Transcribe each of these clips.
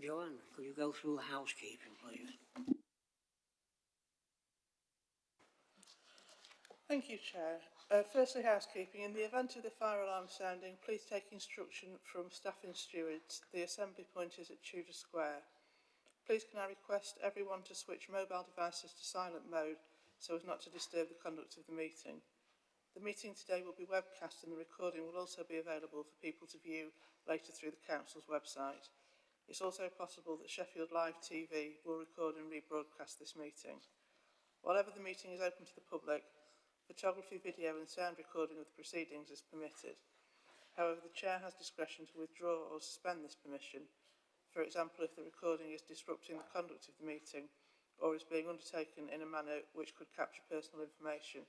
Joanne, could you go through housekeeping, please? Thank you, Chair. Firstly, housekeeping. In the event of the fire alarm sounding, please take instruction from staff and stewards. The assembly point is at Tudor Square. Please can I request everyone to switch mobile devices to silent mode so as not to disturb the conduct of the meeting. The meeting today will be webcast and the recording will also be available for people to view later through the Council's website. It's also possible that Sheffield Live TV will record and rebroadcast this meeting. Whenever the meeting is open to the public, photography, video and sound recording of the proceedings is permitted. However, the Chair has discretion to withdraw or suspend this permission. For example, if the recording is disrupting the conduct of the meeting or is being undertaken in a manner which could capture personal information,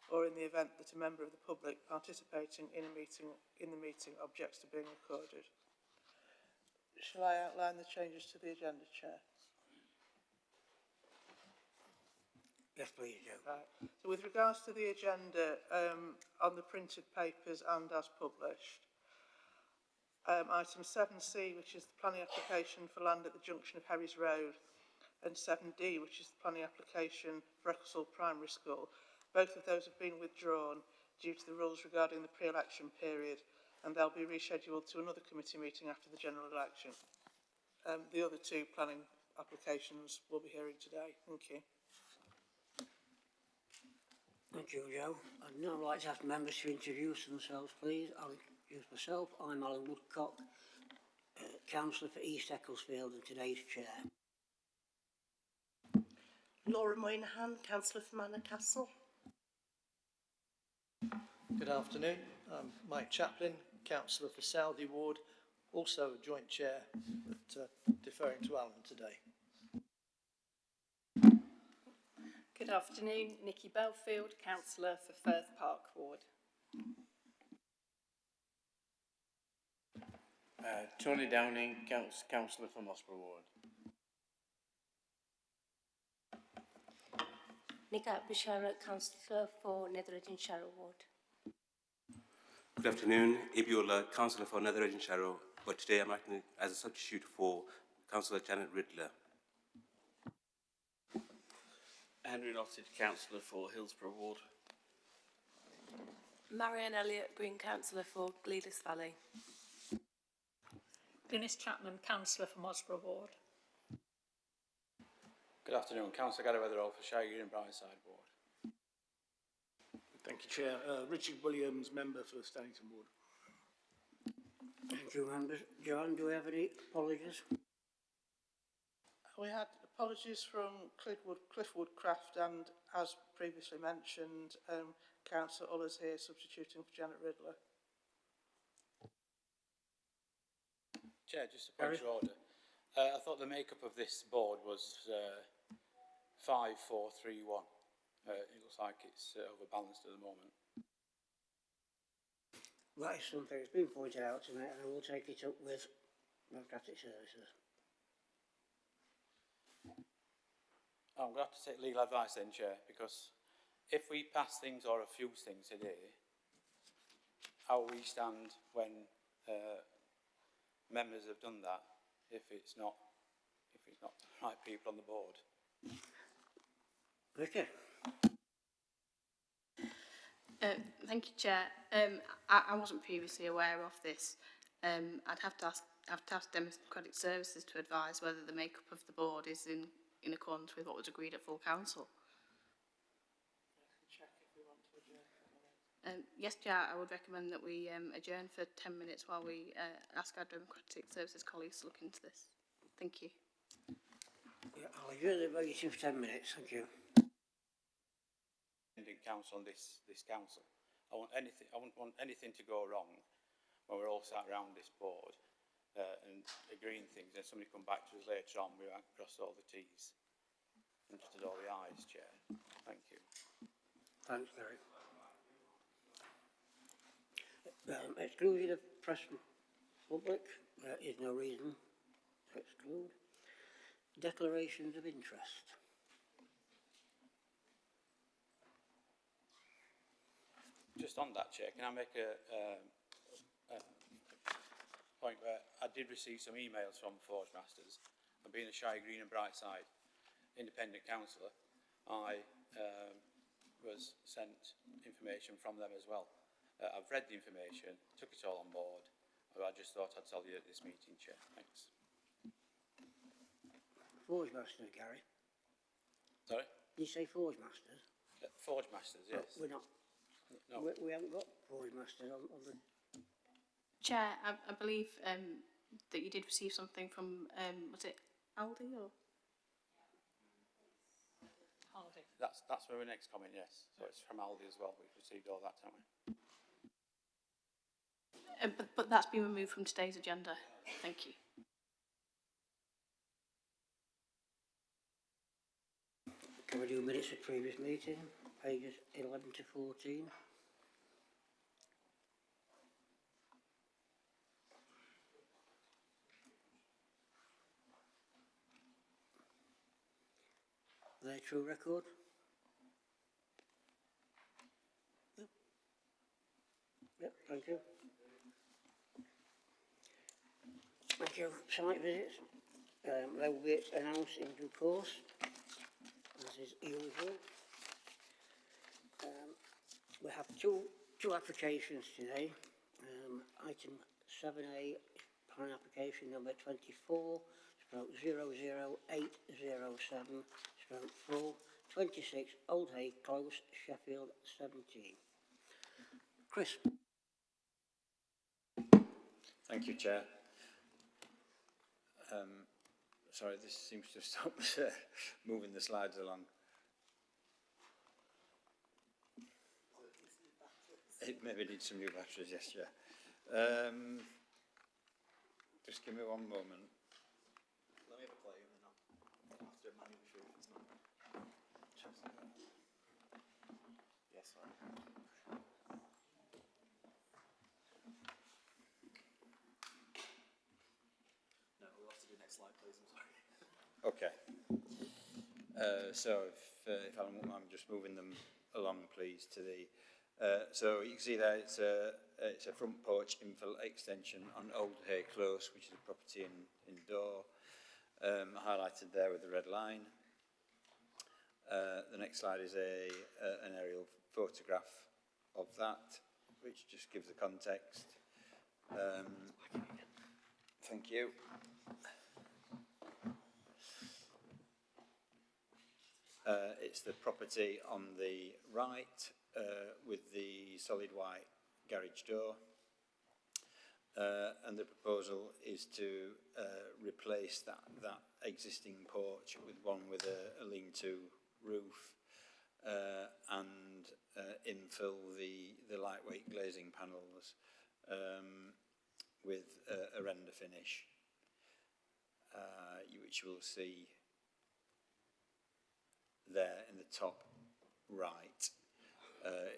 or in the event that a member of the public participating in the meeting objects to being recorded. Shall I outline the changes to the agenda, Chair? Yes, please, Joe. Right. So with regards to the agenda, on the printed papers and as published, item 7C, which is the planning application for land at the junction of Herries Road, and 7D, which is the planning application for Ecclesall Primary School. Both of those have been withdrawn due to the rules regarding the pre-election period, and they'll be rescheduled to another committee meeting after the general election. The other two planning applications will be hearing today. Thank you. Thank you, Joe. I'd now like to ask members to introduce themselves, please. I'll introduce myself. I'm Alan Woodcock, Councillor for East Ecclesfield and today's Chair. Laura Moynihan, Councillor for Manor Castle. Good afternoon. I'm Mike Chaplin, Councillor for Southey Ward, also a joint chair, but deferring to Alan today. Good afternoon, Nikki Belfield, Councillor for Firth Park Ward. Tony Downing, Councillor for Mossborough Ward. Nigat Bishara, Councillor for Netherridge and Sharrow Ward. Good afternoon, Ibiola, Councillor for Netherridge and Sharrow, but today I'm acting as a substitute for Councillor Janet Riddler. Henry Lotted, Councillor for Hillsborough Ward. Marianne Elliott, Green Councillor for Gleadus Valley. Dennis Chapman, Councillor for Mossborough Ward. Good afternoon, Councillor Gary Weatherall for Shire and Brightside Ward. Thank you, Chair. Richard Williams, Member for Stannington Ward. Thank you, members. John, do we have any apologies? We had apologies from Cliffwood Craft and, as previously mentioned, Councillor Ullers here substituting for Janet Riddler. Chair, just a point of order. I thought the makeup of this board was 5-4-3-1. It looks like it's overbalanced at the moment. That is something that's been pointed out to me, and I will take it up with Democratic Services. I'm going to have to take legal advice then, Chair, because if we pass things or refuse things today, how we stand when members have done that if it's not the right people on the board? Vicky. Thank you, Chair. I wasn't previously aware of this. I'd have to ask Democratic Services to advise whether the makeup of the board is in accordance with what was agreed at full council. Check if we want to adjourn. Yes, Chair, I would recommend that we adjourn for 10 minutes while we ask our Democratic Services colleagues to look into this. Thank you. Yeah, I'll adjourn the meeting for 10 minutes. Thank you. Council on this council. I wouldn't want anything to go wrong when we're all sat around this board and agreeing things, and somebody come back to us later on, we haven't crossed all the T's and dotted all the I's, Chair. Thank you. Thanks, Gary. Exclusion of press and public, there is no reason to exclude. Declarations of interest. Just on that, Chair, can I make point where I did receive some emails from Forge Masters, and being a Shire Green and Brightside independent councillor, I was sent information from them as well. I've read the information, took it all on board, but I just thought I'd tell you at this meeting, Chair. Thanks. Forge Masters, Gary. Sorry? Did you say Forge Masters? Forge Masters, yes. We're not. No. We haven't got Forge Masters on the... Chair, I believe that you did receive something from, was it Aldi or? Aldi. That's where we're next coming, yes. So it's from Aldi as well. We've received all that, haven't we? But that's been removed from today's agenda. Thank you. Can we do minutes of previous meeting, pages 11 to 14? Are they true record? Yep. Yep, thank you. Thank you. Site visits. They will be announced in due course, as is usual. We have two applications today. Item 7A, plan application number 24/00807/4, 26 Old Hay Close, Sheffield 17. Chris. Thank you, Chair. Sorry, this seems to have stopped moving the slides along. It maybe needs some new batteries, yes, Chair. Just give me one moment. Let me have a play and then I'll have to manually show if it's not. Yes, sorry. No, we'll have to do next slide, please. I'm sorry. Okay. So if I'm just moving them along, please, to the. So you can see there it's a front porch infill extension on Old Hay Close, which is a property in Dorr, highlighted there with the red line. The next slide is an aerial photograph of that, which just gives the context. Thank you. It's the property on the right with the solid white garage door, and the proposal is to replace that existing porch with one with a lean-to roof and infill the lightweight glazing panels with a render finish, which you will see there in the top right.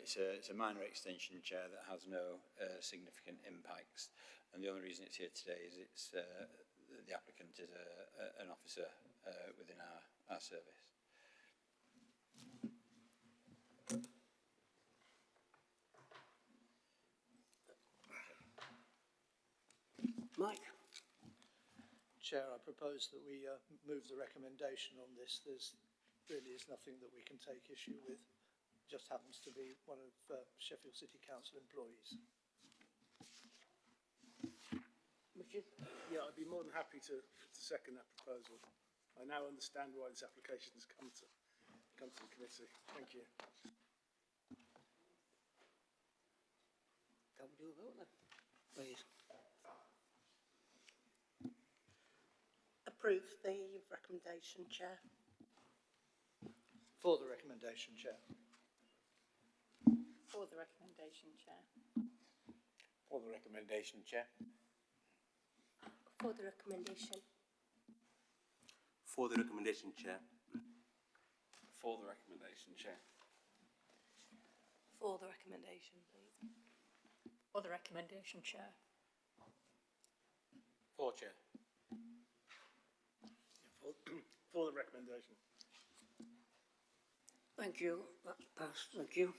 It's a minor extension, Chair, that has no significant impacts, and the only reason it's here today is it's the applicant is an officer within our service. Mike. Chair, I propose that we move the recommendation on this. There's really is nothing that we can take issue with. Just happens to be one of Sheffield City Council employees. Richard? Yeah, I'd be more than happy to second that proposal. I now understand why this application has come to the committee. Thank you. Can we do a vote then, please? Approve the recommendation, Chair. For the recommendation, Chair. For the recommendation, Chair. For the recommendation, Chair. For the recommendation. For the recommendation, Chair. For the recommendation, Chair. For the recommendation, please. For the recommendation, Chair. For, Chair. For the recommendation. Thank you. That's passed. Thank you.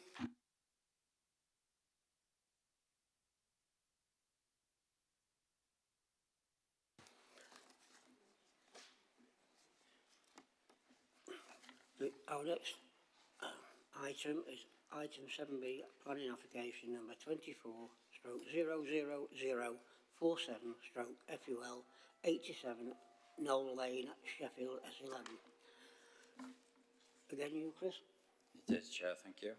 Our next item is item 7B, planning application number 24/00047/FUL 87 Knowle Lane, Sheffield S11. Again, you, Chris? It is, Chair, thank you.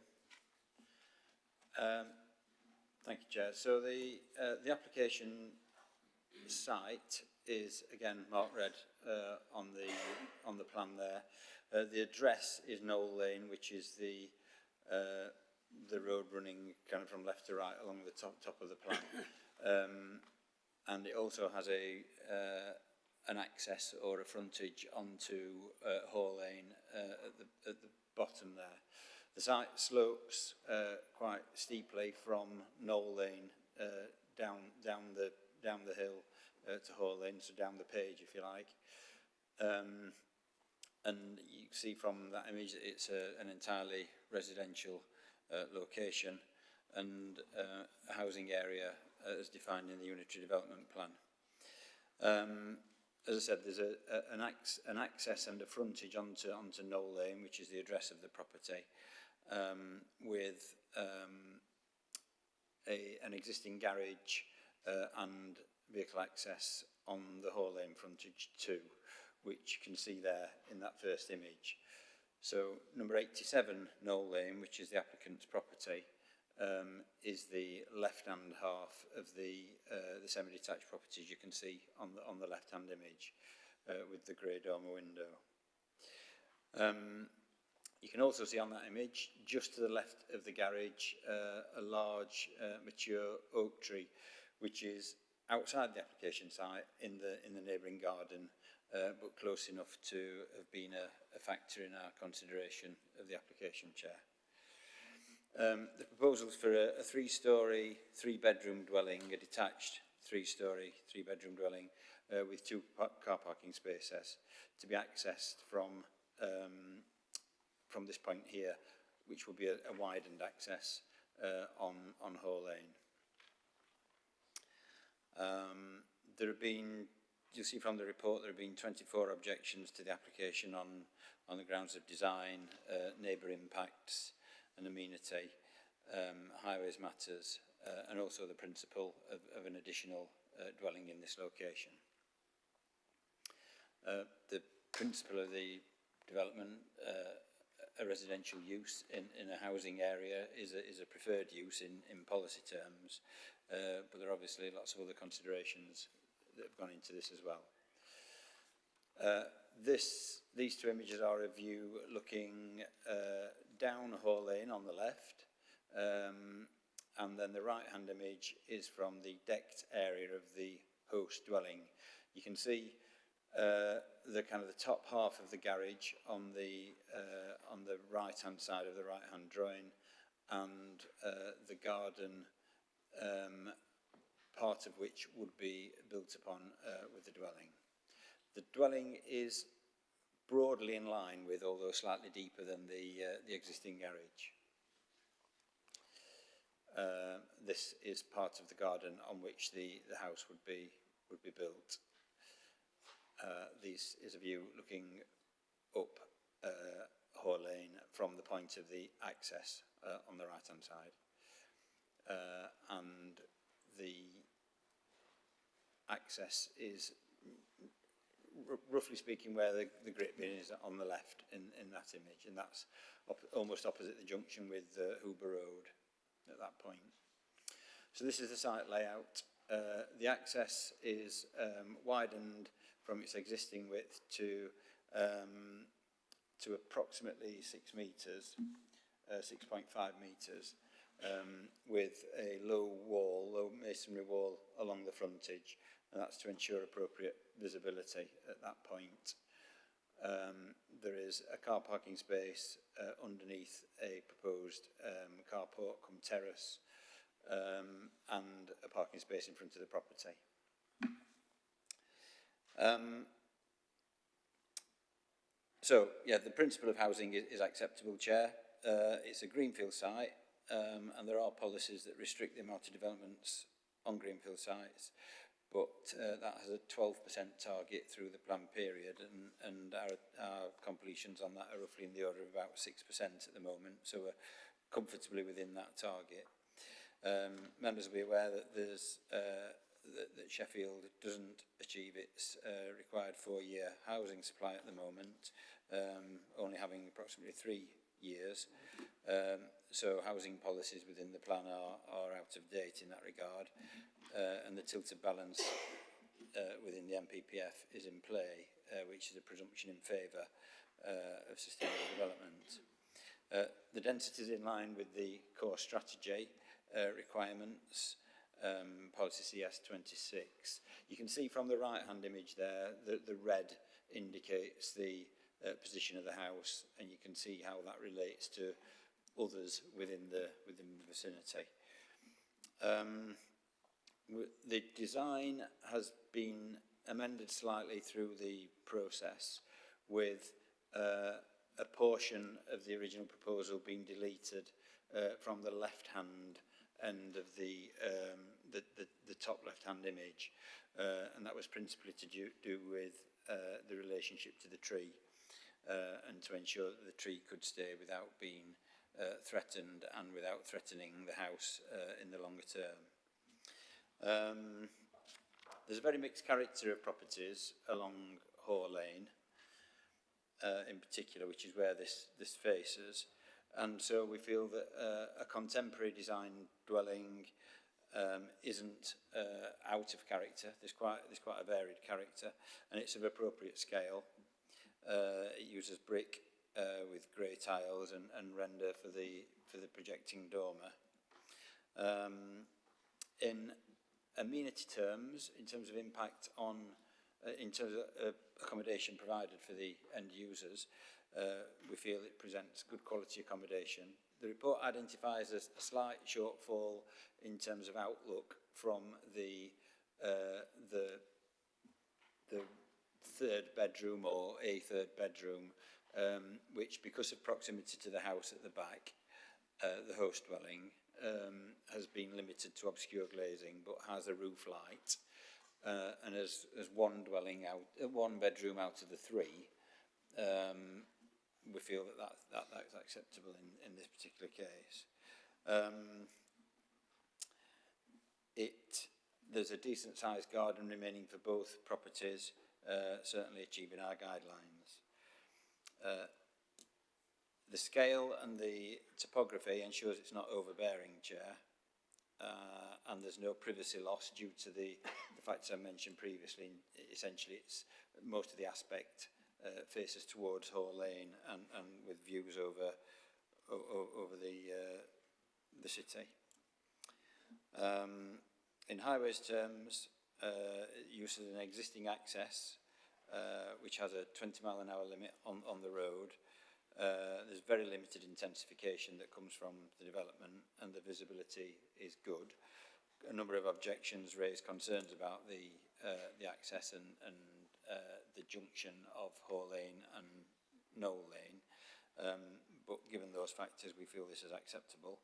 Thank you, Chair. So the application site is again marked red on the plan there. The address is Knowle Lane, which is the road running kind of from left to right along the top of the plan, and it also has an access or a frontage onto Hall Lane at the bottom there. The site slopes quite steeply from Knowle Lane down the hill to Hall Lane, so down the page, if you like. And you can see from that image that it's an entirely residential location and a housing area as defined in the Unitary Development Plan. As I said, there's an access and a frontage onto Knowle Lane, which is the address of the property, with an existing garage and vehicle access on the Hall Lane frontage too, which you can see there in that first image. So number 87 Knowle Lane, which is the applicant's property, is the left-hand half of the semi-detached properties you can see on the left-hand image with the grey dormer window. You can also see on that image, just to the left of the garage, a large mature oak tree, which is outside the application site in the neighbouring garden, but close enough to have been a factor in our consideration of the application, Chair. The proposal is for a three-storey, three-bedroom dwelling, a detached three-storey, three-bedroom dwelling with two car parking spaces to be accessed from this point here, which will be a widened access on Hall Lane. There have been, you'll see from the report, there have been 24 objections to the application on the grounds of design, neighbour impacts and amenity, highways matters, and also the principle of an additional dwelling in this location. The principle of the development, a residential use in a housing area is a preferred use in policy terms, but there are obviously lots of other considerations that have gone into this as well. These two images are a view looking down Hall Lane on the left, and then the right-hand image is from the decked area of the host dwelling. You can see the kind of the top half of the garage on the right-hand side of the right-hand drawing, and the garden, part of which would be built upon with the dwelling. The dwelling is broadly in line with, although slightly deeper than the existing garage. This is part of the garden on which the house would be built. This is a view looking up Hall Lane from the point of the access on the right-hand side. And the access is, roughly speaking, where the grit bin is on the left in that image, and that's almost opposite the junction with Hoober Road at that point. So this is the site layout. The access is widened from its existing width to approximately 6 metres, 6.5 metres, with a low masonry wall along the frontage, and that's to ensure appropriate visibility at that point. There is a car parking space underneath a proposed carport cum terrace, and a parking space in front of the property. So, yeah, the principle of housing is acceptable, Chair. It's a greenfield site, and there are policies that restrict the amount of developments on greenfield sites. but that has a 12% target through the plan period, and our completions on that are roughly in the order of about 6% at the moment, so we're comfortably within that target. Members will be aware that there's that Sheffield doesn't achieve its required 4-year housing supply at the moment, only having approximately 3 years. So housing policies within the plan are out of date in that regard, and the tilted balance within the MPPF is in play, which is a presumption in favour of sustainable development. The density is in line with the core strategy requirements, policy CS26. You can see from the right-hand image there that the red indicates the position of the house, and you can see how that relates to others within the vicinity. The design has been amended slightly through the process, with a portion of the original proposal being deleted from the left-hand end of the top left-hand image, and that was principally to do with the relationship to the tree, and to ensure that the tree could stay without being threatened and without threatening the house in the longer term. There's a very mixed character of properties along Hoare Lane, in particular, which is where this faces, and so we feel that a contemporary design dwelling isn't out of character. There's quite a varied character, and it's of appropriate scale. It uses brick with grey tiles and render for the projecting dormer. In amenity terms, in terms of impact on, in terms of accommodation provided for the end users, we feel it presents good quality accommodation. The report identifies a slight shortfall in terms of outlook from the third bedroom, or a third bedroom, which, because of proximity to the house at the back, the host dwelling, has been limited to obscure glazing, but has a roof light, and as one bedroom out of the 3, we feel that's acceptable in this particular case. There's a decent sized garden remaining for both properties, certainly achieving our guidelines. The scale and the topography ensures it's not overbearing, Chair, and there's no privacy loss due to the facts I mentioned previously. Essentially, it's most of the aspect faces towards Hoare Lane and with views over the city. In highways terms, it uses an existing access which has a 20-mile-an-hour limit on the road. There's very limited intensification that comes from the development, and the visibility is good. A number of objections raise concerns about the access and the junction of Hoare Lane and Knowle Lane, but given those factors, we feel this is acceptable.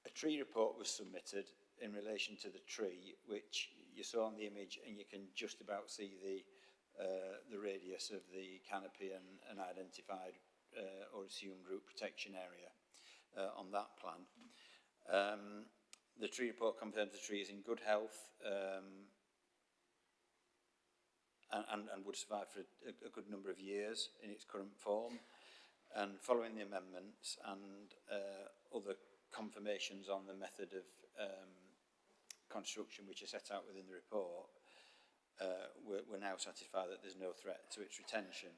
A tree report was submitted in relation to the tree, which you saw on the image, and you can just about see the radius of the canopy and identified or assumed root protection area on that plan. The tree report confirms the tree is in good health and would survive for a good number of years in its current form. And following the amendments and other confirmations on the method of construction which are set out within the report, we're now satisfied that there's no threat to its retention.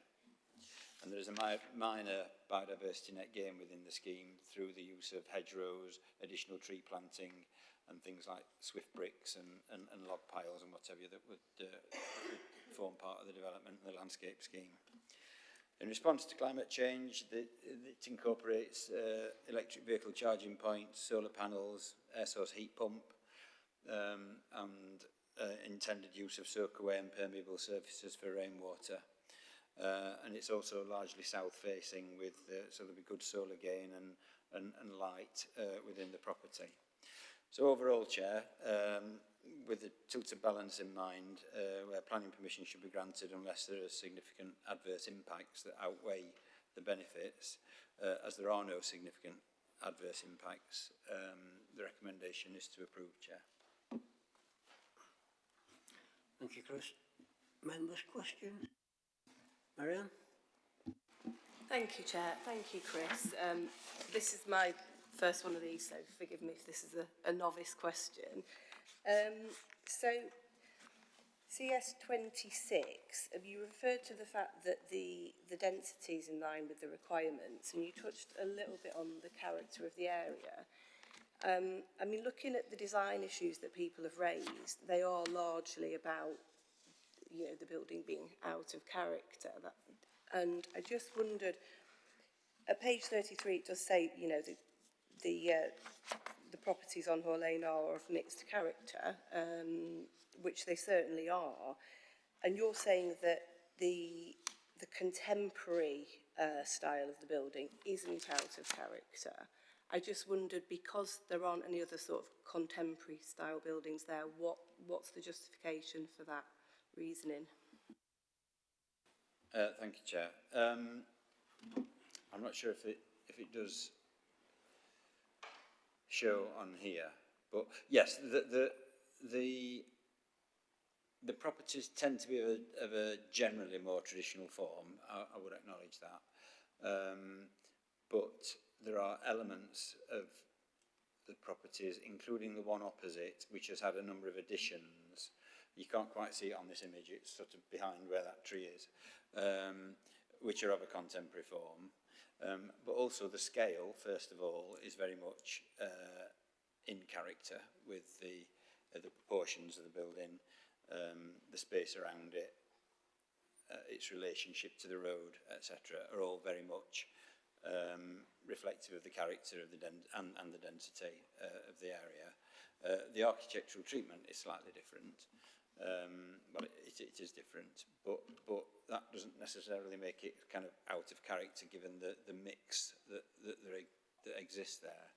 And there is a minor biodiversity net gain within the scheme through the use of hedgerows, additional tree planting, and things like swift bricks and log piles and whatever that would form part of the development and the landscape scheme. In response to climate change, it incorporates electric vehicle charging points, solar panels, air source heat pump, and intended use of soak-away and permeable surfaces for rainwater. And it's also largely south-facing, with so there'll be good solar gain and light within the property. So overall, Chair, with the tilted balance in mind, where planning permission should be granted unless there are significant adverse impacts that outweigh the benefits, as there are no significant adverse impacts, the recommendation is to approve, Chair. Thank you, Chris. Members' questions? Marianne? Thank you, Chair. Thank you, Chris. This is my first one of these, so forgive me if this is a novice question. So, CS26, you referred to the fact that the density is in line with the requirements, and you touched a little bit on the character of the area. I mean, looking at the design issues that people have raised, they are largely about, you know, the building being out of character. And I just wondered, at page 33, it does say, you know, the properties on Hall Lane are of mixed character, which they certainly are. And you're saying that the contemporary style of the building isn't out of character. I just wondered, because there aren't any other sort of contemporary style buildings there, what's the justification for that reasoning? Thank you, Chair. I'm not sure if it does show on here, but yes, the properties tend to be of a generally more traditional form. I would acknowledge that, but there are elements of the properties, including the one opposite, which has had a number of additions. You can't quite see it on this image, it's sort of behind where that tree is, which are of a contemporary form. But also the scale, first of all, is very much in character with the proportions of the building, the space around it, its relationship to the road, etc., are all very much reflective of the character of the and the density of the area. The architectural treatment is slightly different. Well, it is different, but that doesn't necessarily make it kind of out of character, given the mix that exists there.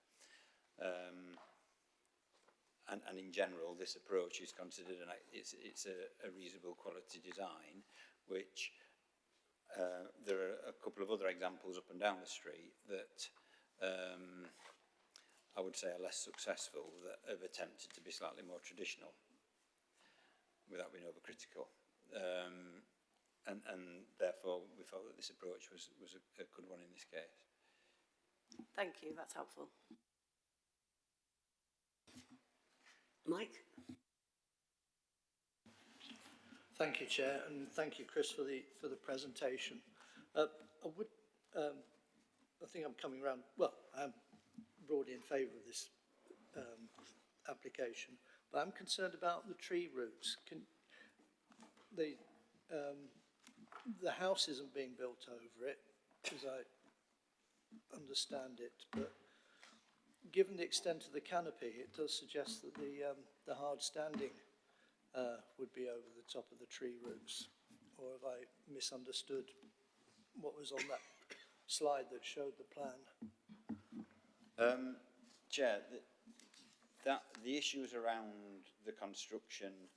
And in general, this approach is considered it's a reasonable quality design, which there are a couple of other examples up and down the street that I would say are less successful, that have attempted to be slightly more traditional without being overcritical. And therefore we felt that this approach was a good one in this case. Thank you, that's helpful. Mike? Thank you, Chair, and thank you, Chris, for the presentation. I think I'm coming round. Well, I'm broadly in favour of this application, but I'm concerned about the tree roots. The house isn't being built over it, as I understand it, but given the extent of the canopy, it does suggest that the hard standing would be over the top of the tree roots. Or have I misunderstood what was on that slide that showed the plan? Chair, the issues around the construction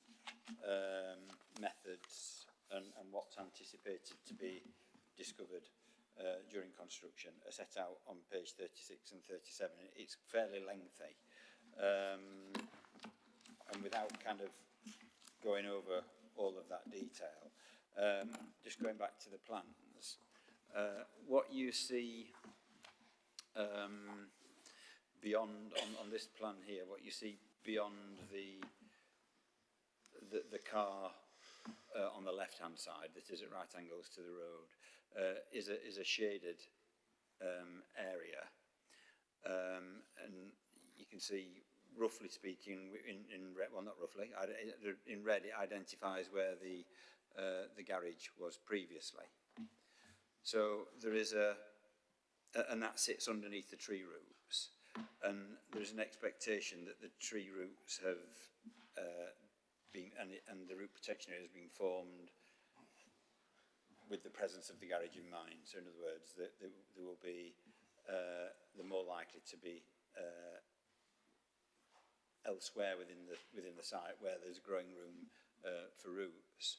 methods and what's anticipated to be discovered during construction are set out on page 36 and 37. It's fairly lengthy, and without kind of going over all of that detail, just going back to the plans, what you see beyond on this plan here, what you see beyond the car on the left-hand side that is at right angles to the road is a shaded area, and you can see, roughly speaking, in red, well, not roughly, in red it identifies where the garage was previously. So there is and that sits underneath the tree roots, and there's an expectation that the tree roots have been, and the root protection area has been formed with the presence of the garage in mind. So in other words, there will be, they're more likely to be elsewhere within the site where there's growing room for roots.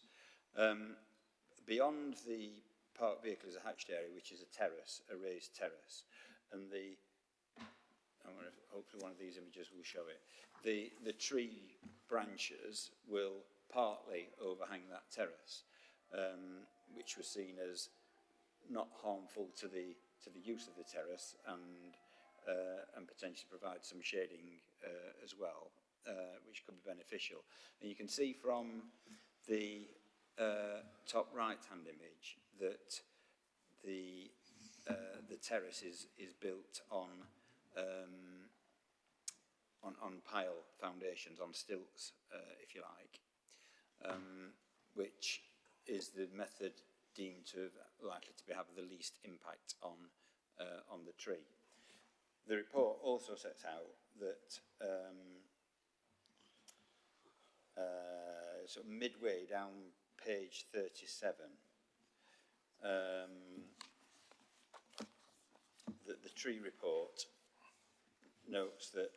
Beyond the parked vehicle is a hatched area, which is a terrace, a raised terrace, and hopefully one of these images will show it. The tree branches will partly overhang that terrace, which was seen as not harmful to the use of the terrace, and potentially provide some shading as well, which could be beneficial. And you can see from the top right-hand image that the terrace is built on pile foundations, on stilts, if you like, which is the method deemed to likely to have the least impact on the tree. The report also sets out that sort of midway down page 37, that the tree report notes that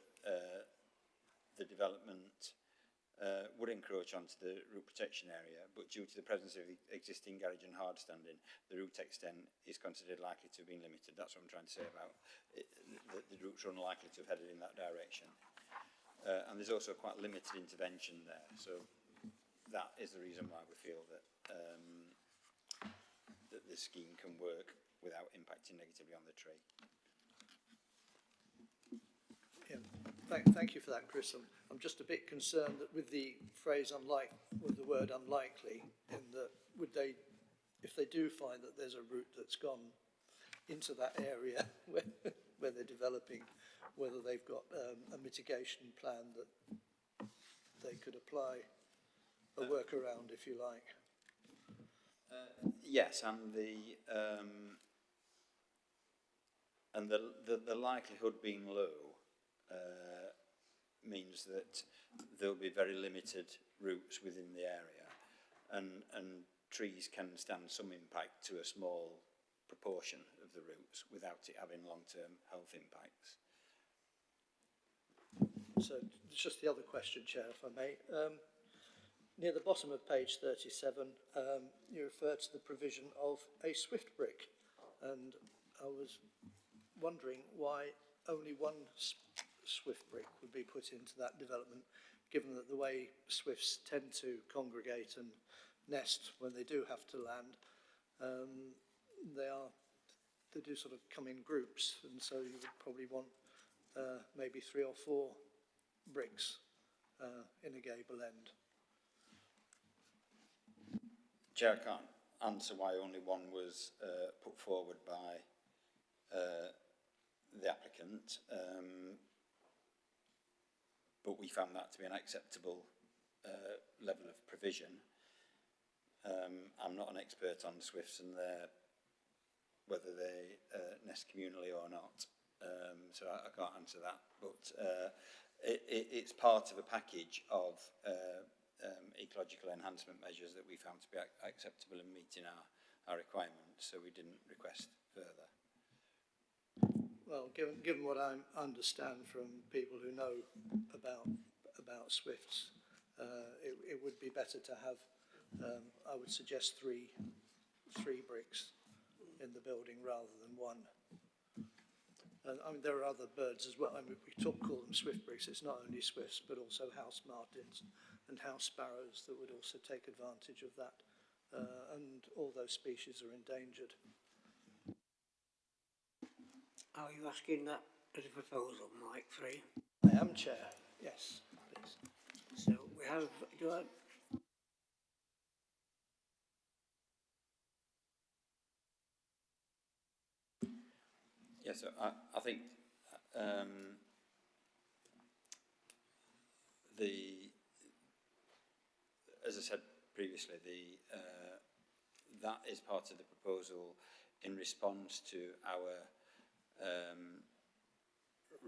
the development would encroach onto the root protection area, but due to the presence of the existing garage and hard standing, the root extent is considered likely to have been limited. That's what I'm trying to say about it, the roots are unlikely to have headed in that direction. And there's also quite limited intervention there, so that is the reason why we feel that that the scheme can work without impacting negatively on the tree. Yeah, thank you for that, Chris. I'm just a bit concerned that with the phrase with the word unlikely, in that if they do find that there's a route that's gone into that area where they're developing, whether they've got a mitigation plan that they could apply, a workaround, if you like. Yes, and the likelihood being low means that there'll be very limited roots within the area, and trees can stand some impact to a small proportion of the roots without it having long-term health impacts. So just the other question, Chair, if I may. Near the bottom of page 37, you refer to the provision of a swift brick, and I was wondering why only one swift brick would be put into that development, given that the way swifts tend to congregate and nest when they do have to land, they do sort of come in groups, and so you would probably want maybe 3 or 4 bricks in a gable end. Chair, I can't answer why only one was put forward by the applicant, but we found that to be an acceptable level of provision. I'm not an expert on swifts and whether they nest communally or not, so I can't answer that, but it's part of a package of ecological enhancement measures that we found to be acceptable and meeting our requirements, so we didn't request further. Well, given what I understand from people who know about swifts, it would be better to have, I would suggest, three bricks in the building rather than one. And I mean, there are other birds as well. I mean, we call them swift bricks. It's not only swifts, but also house martins and house sparrows that would also take advantage of that. And all those species are endangered. Are you asking that as a proposal, Mike 3? I am, Chair. Yes, please. So we have, Yes, so I think as I said previously, that is part of the proposal in response to our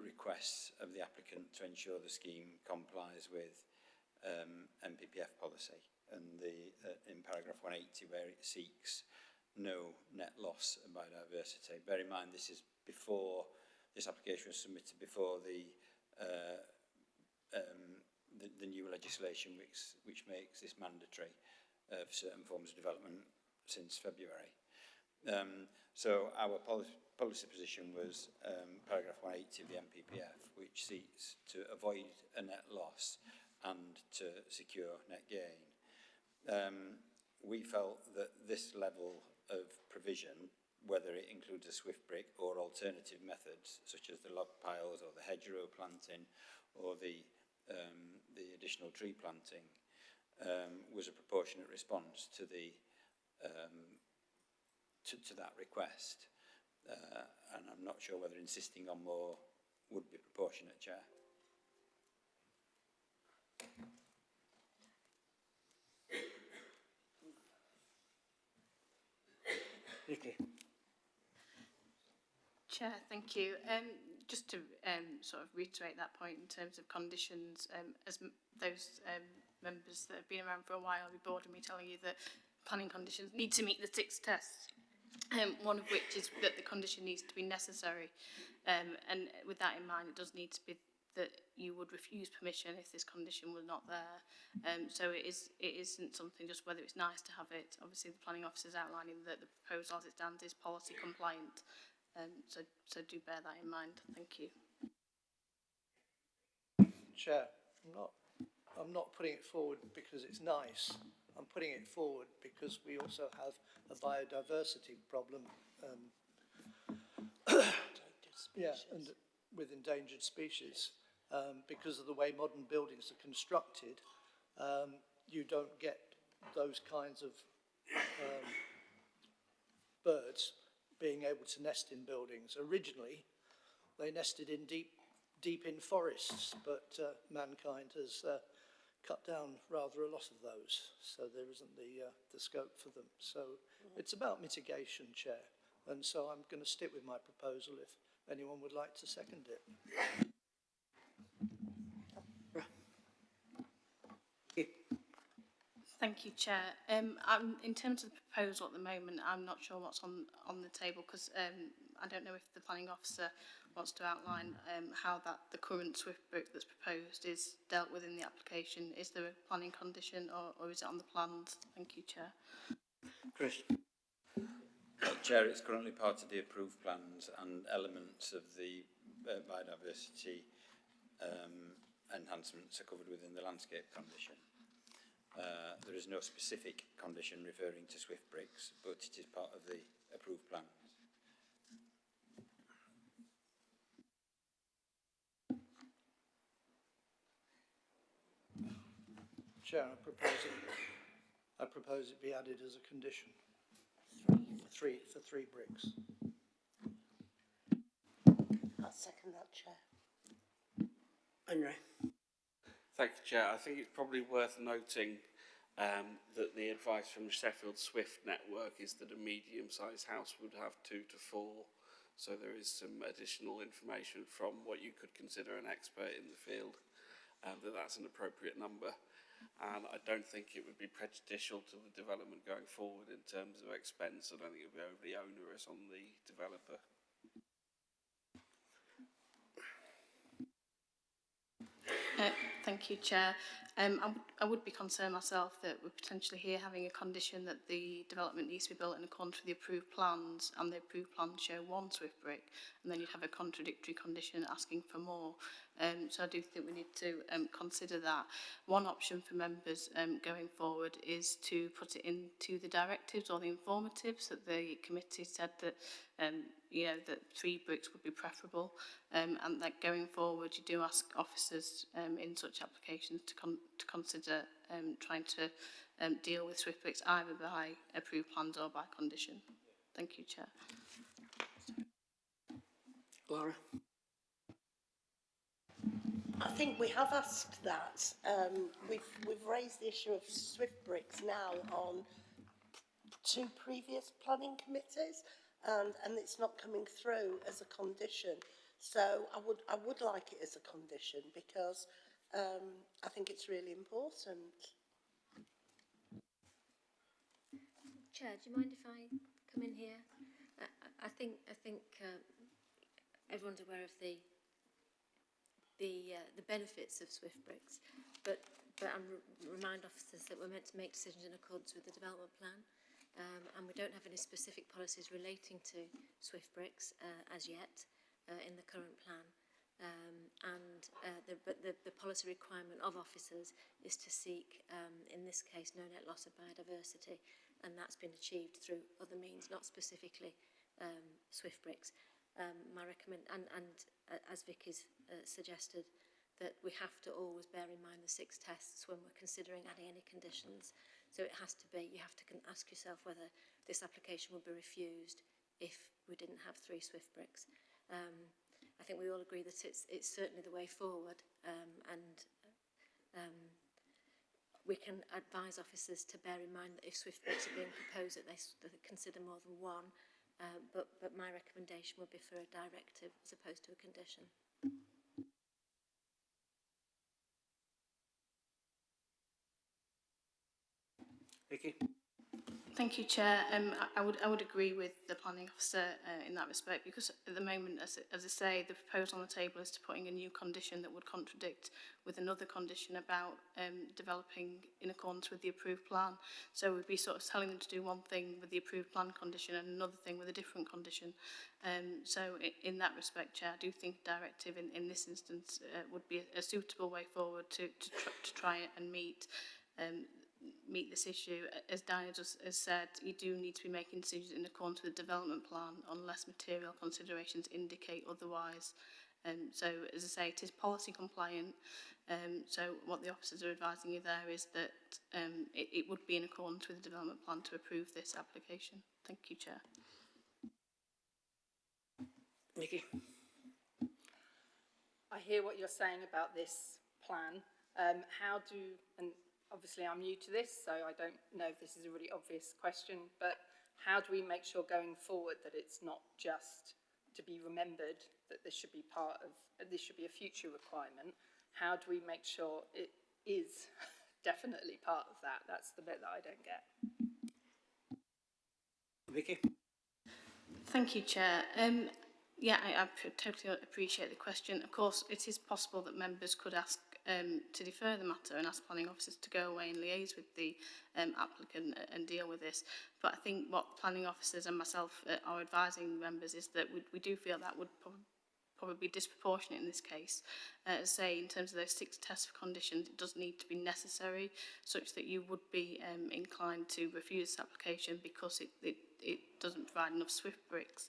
requests of the applicant to ensure the scheme complies with MPPF policy, and in paragraph 180 where it seeks no net loss of biodiversity. Bear in mind this application was submitted before the the new legislation which makes this mandatory for certain forms of development since February. So our policy position was paragraph 180 of the MPPF, which seeks to avoid a net loss and to secure net gain. We felt that this level of provision, whether it includes a swift brick or alternative methods such as the log piles or the hedgerow planting or the additional tree planting, was a proportionate response to the to that request, and I'm not sure whether insisting on more would be proportionate, Chair. Vicky. Chair, thank you. Just to sort of reiterate that point in terms of conditions, as those members that have been around for a while will be bored of me telling you that planning conditions need to meet the 6 tests, one of which is that the condition needs to be necessary. And with that in mind, it does need to be that you would refuse permission if this condition was not there. So it isn't something just whether it's nice to have it. Obviously, the planning officer is outlining that the proposal as it stands is policy compliant. So do bear that in mind. Thank you. Chair, I'm not putting it forward because it's nice. I'm putting it forward because we also have a biodiversity problem. Yeah, and with endangered species. Because of the way modern buildings are constructed, you don't get those kinds of birds being able to nest in buildings. Originally, they nested in deep in forests, but mankind has cut down rather a lot of those, so there isn't the scope for them. So it's about mitigation, Chair, and so I'm going to stick with my proposal if anyone would like to second it. Thank you, Chair. In terms of the proposal at the moment, I'm not sure what's on the table because I don't know if the planning officer wants to outline how the current swift brick that's proposed is dealt with in the application. Is there a planning condition or is it on the plans? Thank you, Chair. Chris. Chair, it's currently part of the approved plans and elements of the biodiversity enhancements are covered within the landscape condition. There is no specific condition referring to swift bricks, but it is part of the approved plans. Chair, I propose it be added as a condition. For three bricks. I'll second that, Chair. Henry. Thank you, Chair. I think it's probably worth noting that the advice from Sheffield Swift Network is that a medium-sized house would have 2 to 4. So there is some additional information from what you could consider an expert in the field, that's an appropriate number. And I don't think it would be prejudicial to the development going forward in terms of expense. I don't think it would be overly onerous on the developer. Thank you, Chair. I would be concerned myself that we're potentially here having a condition that the development needs to be built in accordance with the approved plans, and the approved plans show 1 swift brick, and then you'd have a contradictory condition asking for more. So I do think we need to consider that. One option for members going forward is to put it into the directives or the informatives that the committee said that that 3 bricks would be preferable, and that going forward you do ask officers in such applications to consider trying to deal with swift bricks either by approved plans or by condition. Thank you, Chair. Laura. I think we have asked that. We've raised the issue of swift bricks now on 2 previous planning committees, and it's not coming through as a condition. So I would like it as a condition because I think it's really important. Chair, do you mind if I come in here? I think everyone's aware of the the benefits of Swift bricks, but remind officers that we're meant to make decisions in accordance with the development plan, and we don't have any specific policies relating to Swift bricks as yet in the current plan. But the policy requirement of officers is to seek, in this case, no net loss of biodiversity, and that's been achieved through other means, not specifically Swift bricks. My as Vicky's suggested, that we have to always bear in mind the 6 tests when we're considering adding any conditions. So it has to be, you have to ask yourself whether this application would be refused if we didn't have 3 Swift bricks. I think we all agree that it's certainly the way forward, and we can advise officers to bear in mind that if Swift bricks are being proposed, that they consider more than one, but my recommendation would be for a directive as opposed to a condition. Vicky? Thank you, Chair. I would agree with the planning officer in that respect, because at the moment, as I say, the proposal on the table is to putting a new condition that would contradict with another condition about developing in accordance with the approved plan. So we'd be sort of telling them to do one thing with the approved plan condition and another thing with a different condition. So in that respect, Chair, I do think directive in this instance would be a suitable way forward to try and meet this issue. As Diana has said, you do need to be making decisions in accordance with the development plan unless material considerations indicate otherwise. So, as I say, it is policy compliant. So what the officers are advising you there is that it would be in accordance with the development plan to approve this application. Thank you, Chair. Nikki? I hear what you're saying about this plan. And obviously I'm new to this, so I don't know if this is a really obvious question, but how do we make sure going forward that it's not just to be remembered, that this should be this should be a future requirement? How do we make sure it is definitely part of that? That's the bit that I don't get. Vicky? Thank you, Chair. Yeah, I totally appreciate the question. Of course, it is possible that members could ask to defer the matter and ask planning officers to go away and liaise with the applicant and deal with this. But I think what planning officers and myself are advising members is that we do feel that would probably be disproportionate in this case. As I say, in terms of those 6 tests for conditions, it does need to be necessary, such that you would be inclined to refuse this application because it doesn't provide enough Swift bricks.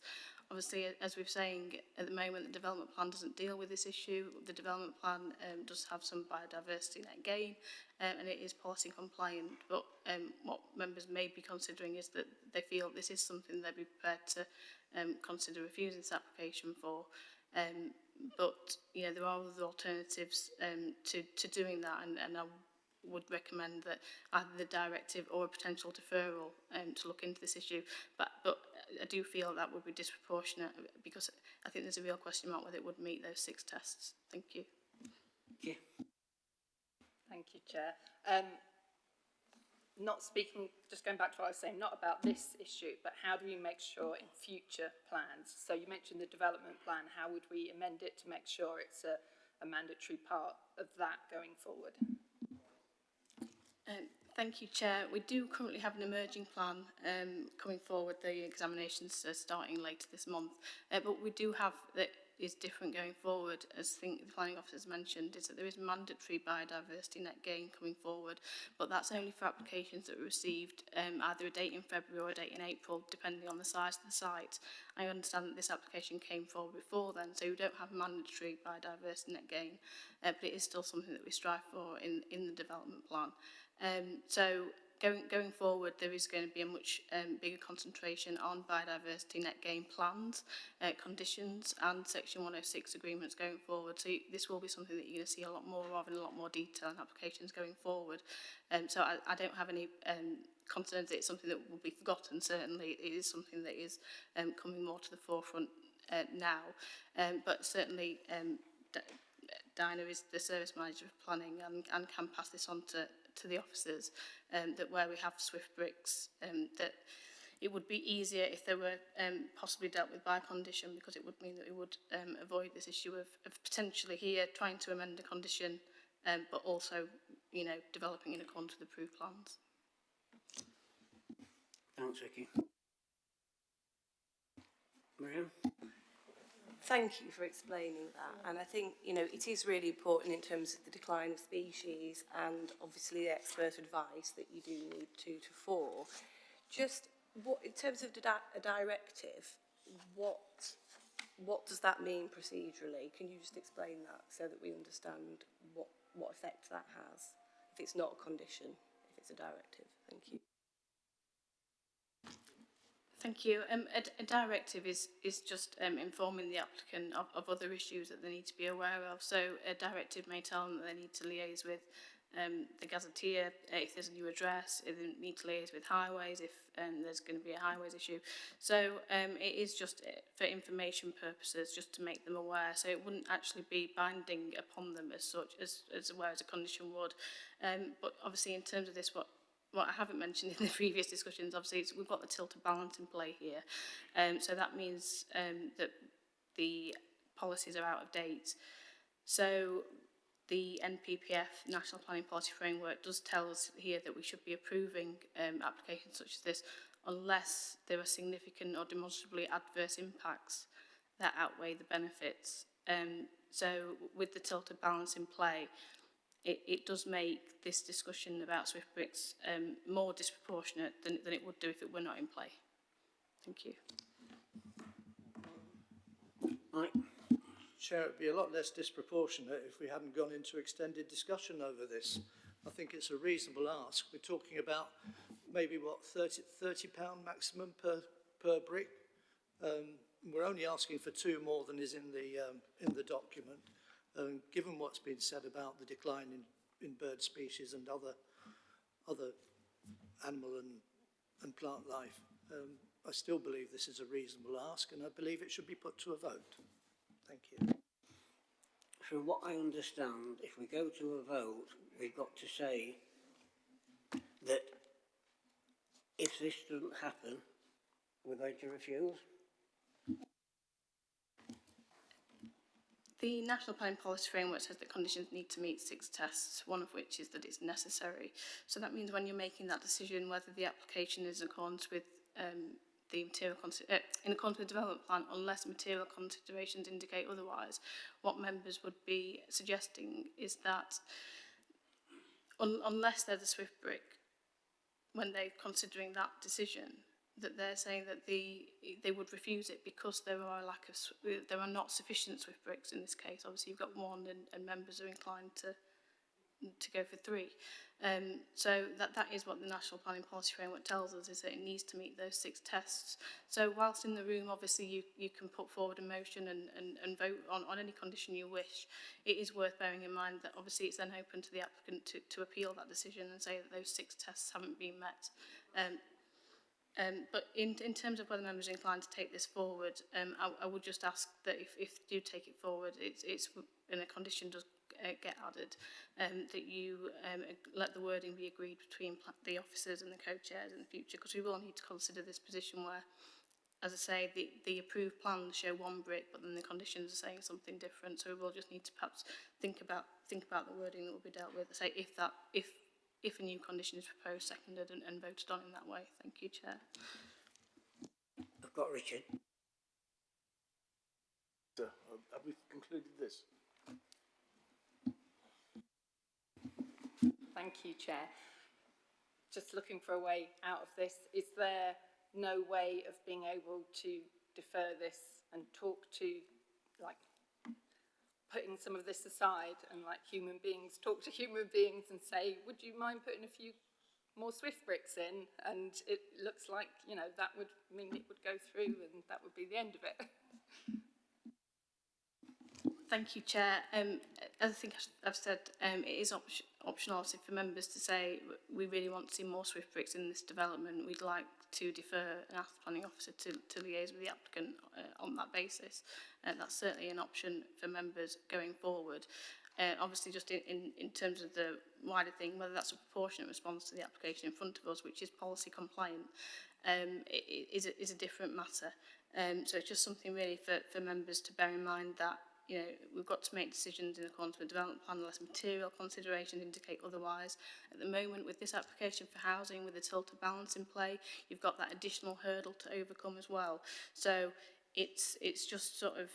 Obviously, as we're saying, at the moment, the development plan doesn't deal with this issue. The development plan does have some biodiversity net gain, and it is policy compliant. But what members may be considering is that they feel this is something they'd be prepared to consider refusing this application for. But you know, there are other alternatives to doing that, and I would recommend that either the directive or a potential deferral to look into this issue. But I do feel that would be disproportionate, because I think there's a real question about whether it would meet those 6 tests. Thank you. Okay. Thank you, Chair. Not speaking, just going back to what I was saying, not about this issue, but how do we make sure in future plans? So you mentioned the development plan. How would we amend it to make sure it's a mandatory part of that going forward? Thank you, Chair. We do currently have an emerging plan coming forward. The examinations are starting later this month, but we do have that is different going forward. As I think the planning officers mentioned, is that there is mandatory biodiversity net gain coming forward, but that's only for applications that were received either a date in February or a date in April, depending on the size of the site. I understand that this application came forward before then, so we don't have mandatory biodiversity net gain, but it is still something that we strive for in the development plan. So going forward, there is going to be a much bigger concentration on biodiversity net gain plans, conditions and Section 106 agreements going forward. So this will be something that you're going to see a lot more of in a lot more detail in applications going forward. So I don't have any concerns that it's something that will be forgotten. Certainly it is something that is coming more to the forefront now. But certainly Dinah is the service manager of planning and can pass this on to the officers, that where we have Swift bricks, that it would be easier if they were possibly dealt with by condition, because it would mean that we would avoid this issue of potentially here trying to amend a condition, but also, you know, developing in accordance with approved plans. Thanks, Vicky. Miriam? Thank you for explaining that. And I think, you know, it is really important in terms of the decline of species and obviously the expert advice that you do need 2 to 4. Just what, in terms of a directive, what does that mean procedurally? Can you just explain that so that we understand what effect that has? If it's not a condition, if it's a directive. Thank you. Thank you. A directive is just informing the applicant of other issues that they need to be aware of. So a directive may tell them that they need to liaise with the gazetteer if there's a new address, if they need to liaise with highways if there's going to be a highways issue. So it is just for information purposes, just to make them aware. So it wouldn't actually be binding upon them as such, as a condition would. But obviously in terms of this, what I haven't mentioned in the previous discussions, obviously, we've got the tilted balance in play here. So that means that the policies are out of date. So the NPPF, National Planning Policy Framework, does tell us here that we should be approving applications such as this unless there are significant or demonstrably adverse impacts that outweigh the benefits. So with the tilted balance in play, it does make this discussion about Swift bricks more disproportionate than it would do if it were not in play. Thank you. Mike? Chair, it would be a lot less disproportionate if we hadn't gone into extended discussion over this. I think it's a reasonable ask. We're talking about maybe, what, £30 maximum per brick. We're only asking for 2 more than is in the document. Given what's been said about the decline in bird species and other animal and plant life, I still believe this is a reasonable ask, and I believe it should be put to a vote. Thank you. From what I understand, if we go to a vote, we've got to say that if this doesn't happen, we're going to refuse. The National Planning Policy Framework says that conditions need to meet 6 tests, one of which is that it's necessary. So that means when you're making that decision whether the application is in accordance with the material in accordance with the development plan, unless material considerations indicate otherwise, what members would be suggesting is that unless they're the Swift brick, when they're considering that decision, that they're saying that they would refuse it because there are not sufficient Swift bricks in this case. Obviously you've got 1 and members are inclined to go for 3. So that is what the National Planning Policy Framework tells us, is that it needs to meet those 6 tests. So whilst in the room, obviously you can put forward a motion and vote on any condition you wish, it is worth bearing in mind that obviously it's then open to the applicant to appeal that decision and say that those 6 tests haven't been met. But in terms of whether members are inclined to take this forward, I would just ask that if you do take it forward, it's and a condition does get added, that you let the wording be agreed between the officers and the co-chairs in the future, because we will need to consider this position where, as I say, the approved plans show 1 brick, but then the conditions are saying something different. So we will just need to perhaps think about the wording that will be dealt with. Say if a new condition is proposed, seconded and voted on in that way. Thank you, Chair. I've got Richard. Have we concluded this? Thank you, Chair. Just looking for a way out of this. Is there no way of being able to defer this and talk to, like, putting some of this aside and, like, human beings, talk to human beings and say, would you mind putting a few more Swift bricks in? And it looks like, you know, that would mean it would go through and that would be the end of it. Thank you, Chair. As I think I've said, it is optional for members to say we really want to see more Swift bricks in this development. We'd like to defer and ask the planning officer to liaise with the applicant on that basis. That's certainly an option for members going forward. Obviously, just in terms of the wider thing, whether that's a proportionate response to the application in front of us, which is policy compliant, is a different matter. So it's just something really for members to bear in mind that, you know, we've got to make decisions in accordance with development plan unless material considerations indicate otherwise. At the moment, with this application for housing, with the tilted balance in play, you've got that additional hurdle to overcome as well. So it's just sort of,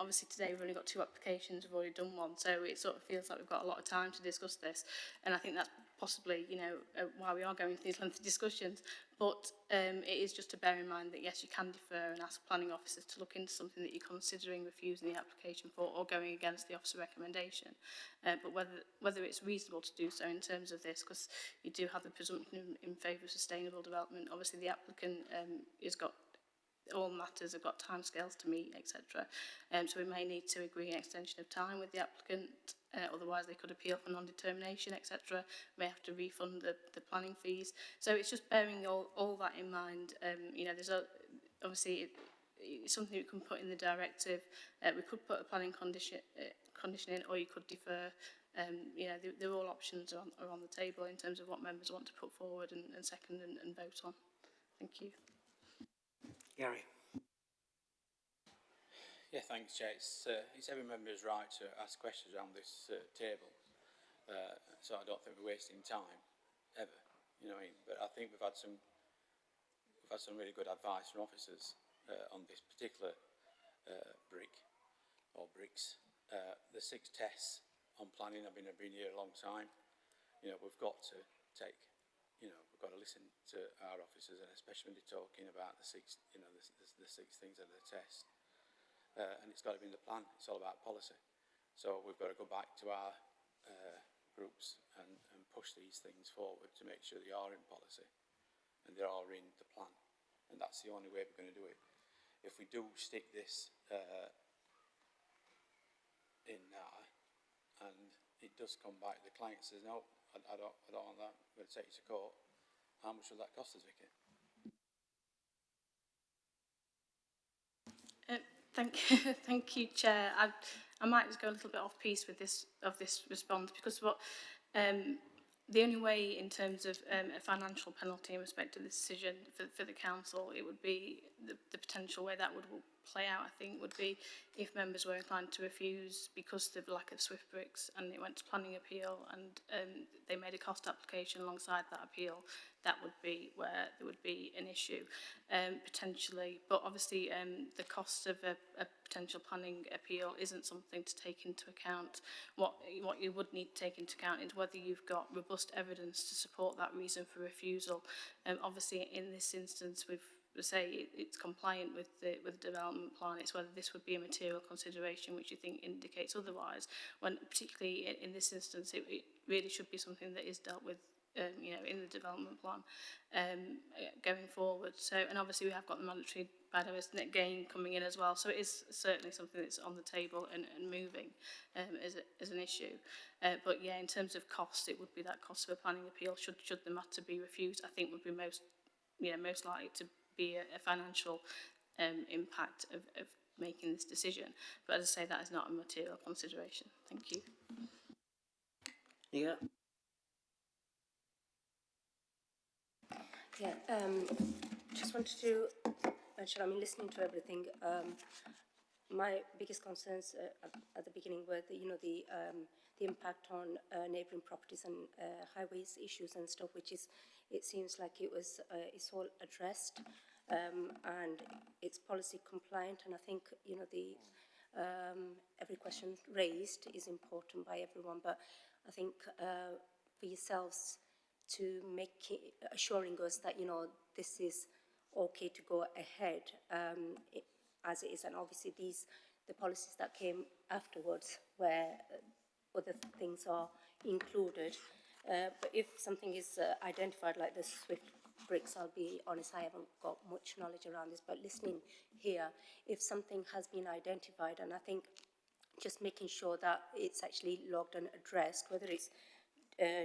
obviously today we've only got 2 applications, we've already done one, so it sort of feels like we've got a lot of time to discuss this, and I think that's possibly, you know, why we are going through these lengthy discussions. But it is just to bear in mind that yes, you can defer and ask planning officers to look into something that you're considering refusing the application for or going against the officer recommendation. But whether it's reasonable to do so in terms of this, because you do have the presumption in favour of sustainable development. Obviously, the applicant has got all matters have got timescales to meet, etc. So we may need to agree an extension of time with the applicant. Otherwise, they could appeal for non-determination, etc. May have to refund the planning fees. So it's just bearing all that in mind. You know, there's obviously it's something we can put in the directive. We could put a planning condition in, or you could defer. You know, they're all options are on the table in terms of what members want to put forward and second and vote on. Thank you. Gary. Yeah, thanks, Chair. It's every member's right to ask questions around this table, so I don't think we're wasting time ever. You know what I mean? But I think we've had some really good advice from officers on this particular brick or bricks. The 6 tests on planning have been here a long time. You know, we've got to take. You know, we've got to listen to our officers, and especially when they're talking about the 6 things of the test. And it's got to be in the plan. It's all about policy. So we've got to go back to our groups and push these things forward to make sure they are in policy and they are in the plan. And that's the only way we're going to do it. If we do stick this in now, and it does come back, the client says, no, I don't want that, I'm going to take you to court. How much will that cost us, Vicky? Thank you, Chair. I might just go a little bit off piece with this response, because what the only way in terms of a financial penalty in respect to the decision for the council, it would be the potential way that would play out, I think, would be if members were inclined to refuse because of the lack of swift bricks and it went to planning appeal and they made a cost application alongside that appeal. That would be where there would be an issue, potentially. But obviously, the cost of a potential planning appeal isn't something to take into account. What you would need to take into account is whether you've got robust evidence to support that reason for refusal. Obviously, in this instance, it's compliant with the development plan. It's whether this would be a material consideration which you think indicates otherwise. When particularly in this instance, it really should be something that is dealt with. You know, in the development plan going forward. So, and obviously we have got the mandatory biodiversity gain coming in as well. So it is certainly something that's on the table and moving as an issue. But yeah, in terms of cost, it would be that cost of a planning appeal. Should the matter be refused, I think would be most likely to be a financial impact of making this decision. But as I say, that is not a material consideration. Thank you. Yeah. Yeah, just wanted to mention, I mean, listening to everything, my biggest concerns at the beginning were the impact on neighbouring properties and highways issues and stuff, which is, it seems like it's all addressed and it's policy compliant, and I think, you know, every question raised is important by everyone, but I think for yourselves, to assuring us that, you know, this is okay to go ahead as it is, and obviously the policies that came afterwards where other things are included. But if something is identified like the swift bricks, I'll be honest, I haven't got much knowledge around this, but listening here, if something has been identified, and I think just making sure that it's actually logged and addressed, whether it's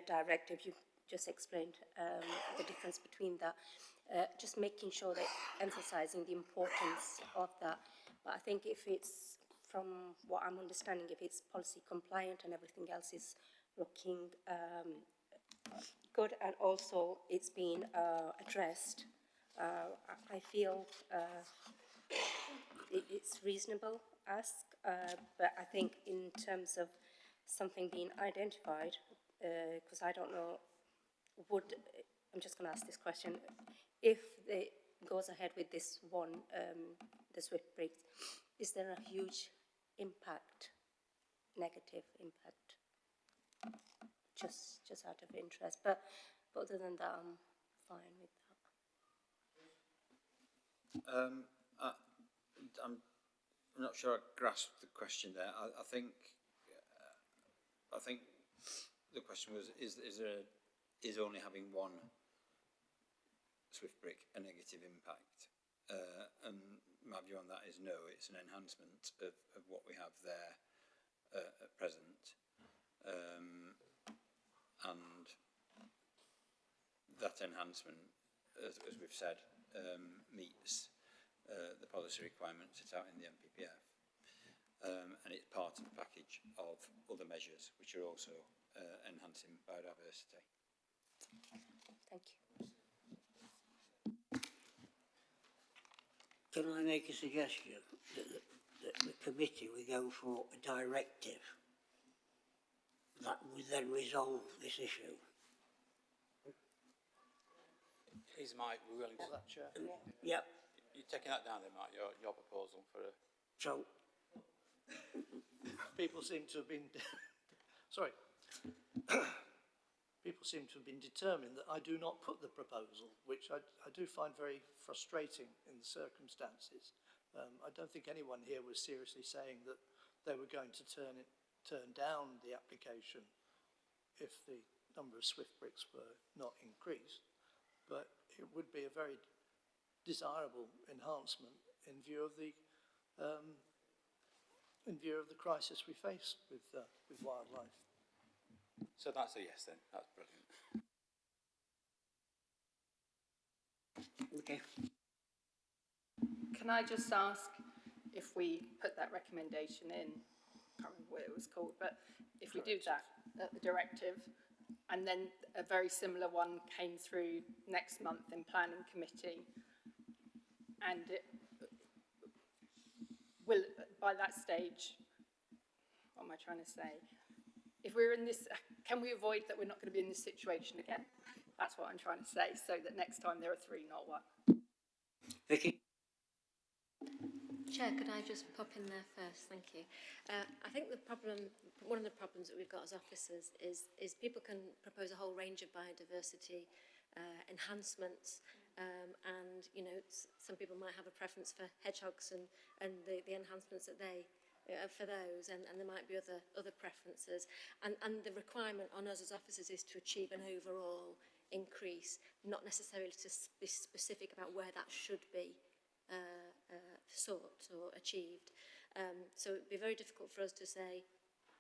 directive, you've just explained the difference between that, just making sure that emphasising the importance of that. But I think if it's, from what I'm understanding, if it's policy compliant and everything else is looking good, and also it's been addressed I feel it's reasonable ask, but I think in terms of something being identified, because I don't know, I'm just going to ask this question, if it goes ahead with this one, the Swift Briggs, is there a huge impact, negative impact? Just out of interest, but other than that, I'm fine with that. I'm not sure I grasped the question there. I think the question was: is only having one Swift brick a negative impact? And my view on that is no. It's an enhancement of what we have there at present, and that enhancement, as we've said, meets the policy requirements set out in the MPPF, and it's part of the package of other measures which are also enhancing biodiversity. Thank you. Can I make a suggestion that the committee we go for a directive that would then resolve this issue? Is Mike willing to that, Chair? Yep. You're taking that down then, Mike, your proposal for a... So, people seem to have been... Sorry. People seem to have been determined that I do not put the proposal, which I do find very frustrating in the circumstances. I don't think anyone here was seriously saying that they were going to turn down the application if the number of Swift bricks were not increased. But it would be a very desirable enhancement in view of the crisis we face with wildlife. So that's a yes then, that's brilliant. okay. Can I just ask if we put that recommendation in, I can't remember what it was called, but if we do that, the directive, and then a very similar one came through next month in planning committee, and it will, by that stage, what am I trying to say? If we're in this, can we avoid that we're not going to be in this situation again? That's what I'm trying to say, so that next time there are three, not one. Vicky? Chair, could I just pop in there first? Thank you. I think one of the problems that we've got as officers is people can propose a whole range of biodiversity enhancements, and you know, some people might have a preference for hedgehogs and the enhancements that they for those, and there might be other preferences, and the requirement on us as officers is to achieve an overall increase, not necessarily to be specific about where that should be sought or achieved. So it would be very difficult for us to say,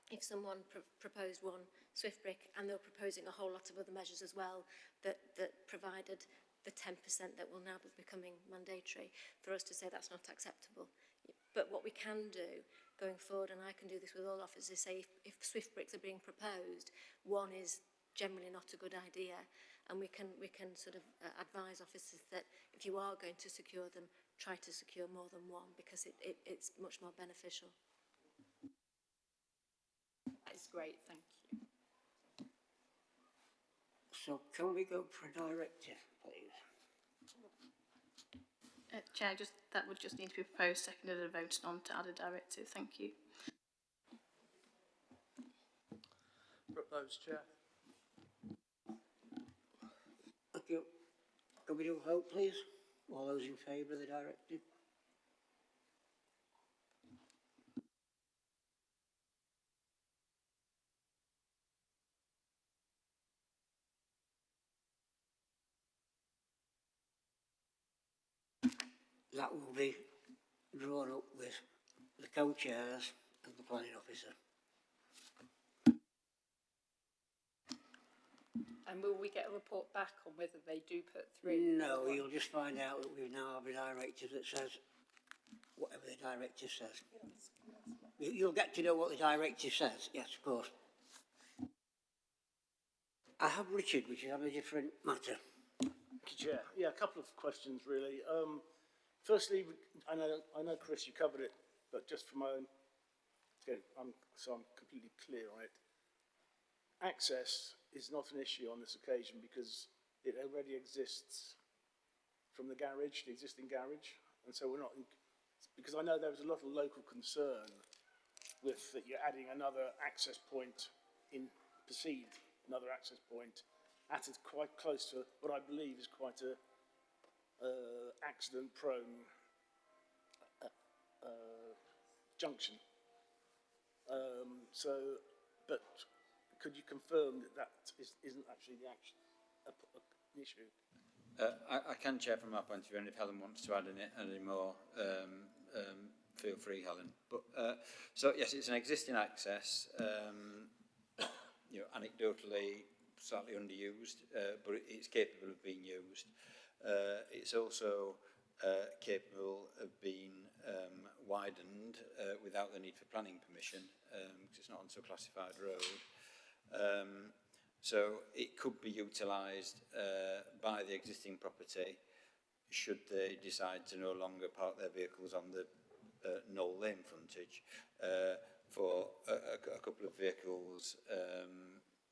if someone proposed one Swift brick and they were proposing a whole lot of other measures as well that provided the 10% that will now be becoming mandatory, for us to say that's not acceptable. But what we can do going forward, and I can do this with all officers, is say if Swift bricks are being proposed, one is generally not a good idea, and we can sort of advise officers that if you are going to secure them, try to secure more than one, because it's much more beneficial. That's great, thank you. So can we go for a directive, please? Chair, that would just need to be proposed, seconded and voted on to add a directive. Thank you. Proposed, Chair. Thank you. Can we do a vote, please? All those in favour of the directive? That will be drawn up with the co-chairs and the planning officer. And will we get a report back on whether they do put three? No, you'll just find out that we now have a directive that says whatever the directive says. You'll get to know what the directive says, yes, of course. I have Richard, which is on a different matter. Thank you, Chair. Yeah, a couple of questions really. Firstly, I know, Chris, you covered it, but just for my own, so I'm completely clear on it. Access is not an issue on this occasion because it already exists from the garage, the existing garage, and so we're not, because I know there was a lot of local concern with that you're adding another access point perceived another access point at it quite close to what I believe is quite a accident-prone junction. But could you confirm that isn't actually the issue? I can, Chair, from my point of view, and if Helen wants to add any more, feel free, Helen. But so yes, it's an existing access. You know, anecdotally slightly underused, but it's capable of being used. It's also capable of being widened without the need for planning permission, because it's not onto a classified road. So it could be utilised by the existing property should they decide to no longer park their vehicles on the Knowle lane frontage for a couple of vehicles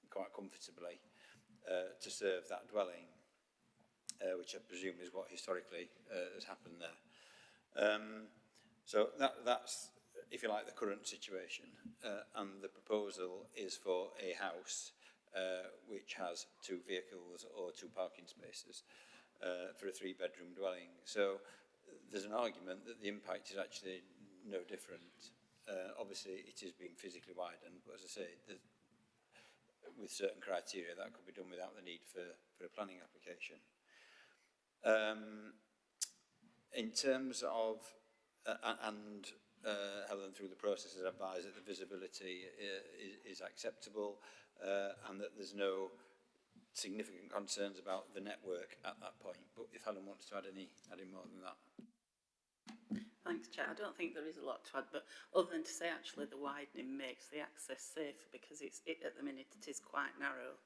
quite comfortably to serve that dwelling, which I presume is what historically has happened there. So that's, if you like, the current situation, and the proposal is for a house which has 2 vehicles or 2 parking spaces for a 3-bedroom dwelling. So there's an argument that the impact is actually no different. Obviously, it is being physically widened, but as I say, with certain criteria, that could be done without the need for a planning application. In terms of, Helen, through the process, has advised that the visibility is acceptable and that there's no significant concerns about the network at that point. But if Helen wants to add any more than that. Thanks, Chair. I don't think there is a lot to add, but other than to say actually the widening makes the access safer because at the minute it is quite narrow.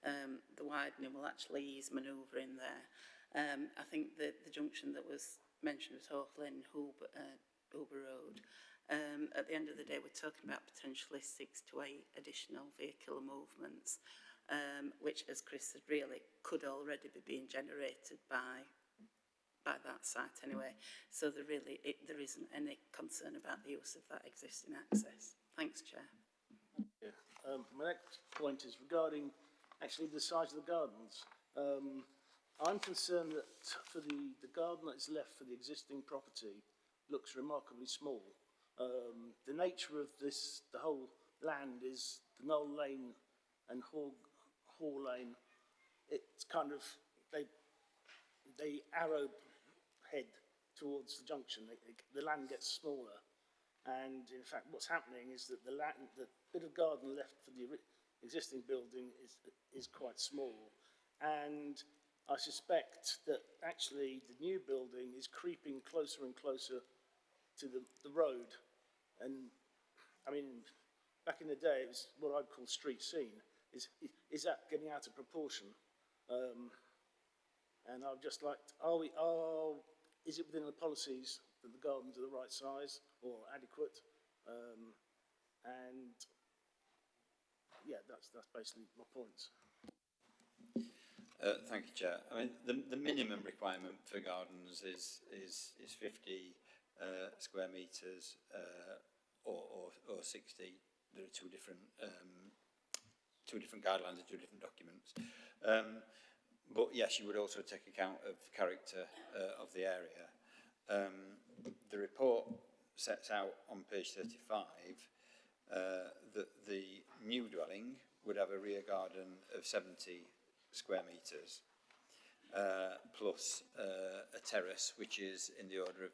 The widening will actually ease manoeuvring there. I think the junction that was mentioned was Hawkley and Hoober Road. At the end of the day, we're talking about potentially 6 to 8 additional vehicular movements, which, as Chris said, really could already be being generated by that site anyway. So there isn't any concern about the use of that existing access. Thanks, Chair. Yeah. My next point is regarding actually the size of the gardens. I'm concerned that for the garden that's left for the existing property looks remarkably small. The nature of the whole land is the Knowle Lane and Hall Lane. It's kind of, they arrow head towards the junction. The land gets smaller, and in fact what's happening is that the bit of garden left for the existing building is quite small, and I suspect that actually the new building is creeping closer and closer to the road. And I mean, back in the day it was what I'd call street scene. Is that getting out of proportion? And I'd just like is it within the policies that the gardens are the right size or adequate? And yeah, that's basically my points. Thank you, Chair. I mean, the minimum requirement for gardens is 50 square metres or 60. There are two different guidelines and 2 different documents. But yes, you would also take account of character of the area. The report sets out on page 35 that the new dwelling would have a rear garden of 70 square metres plus a terrace which is in the order of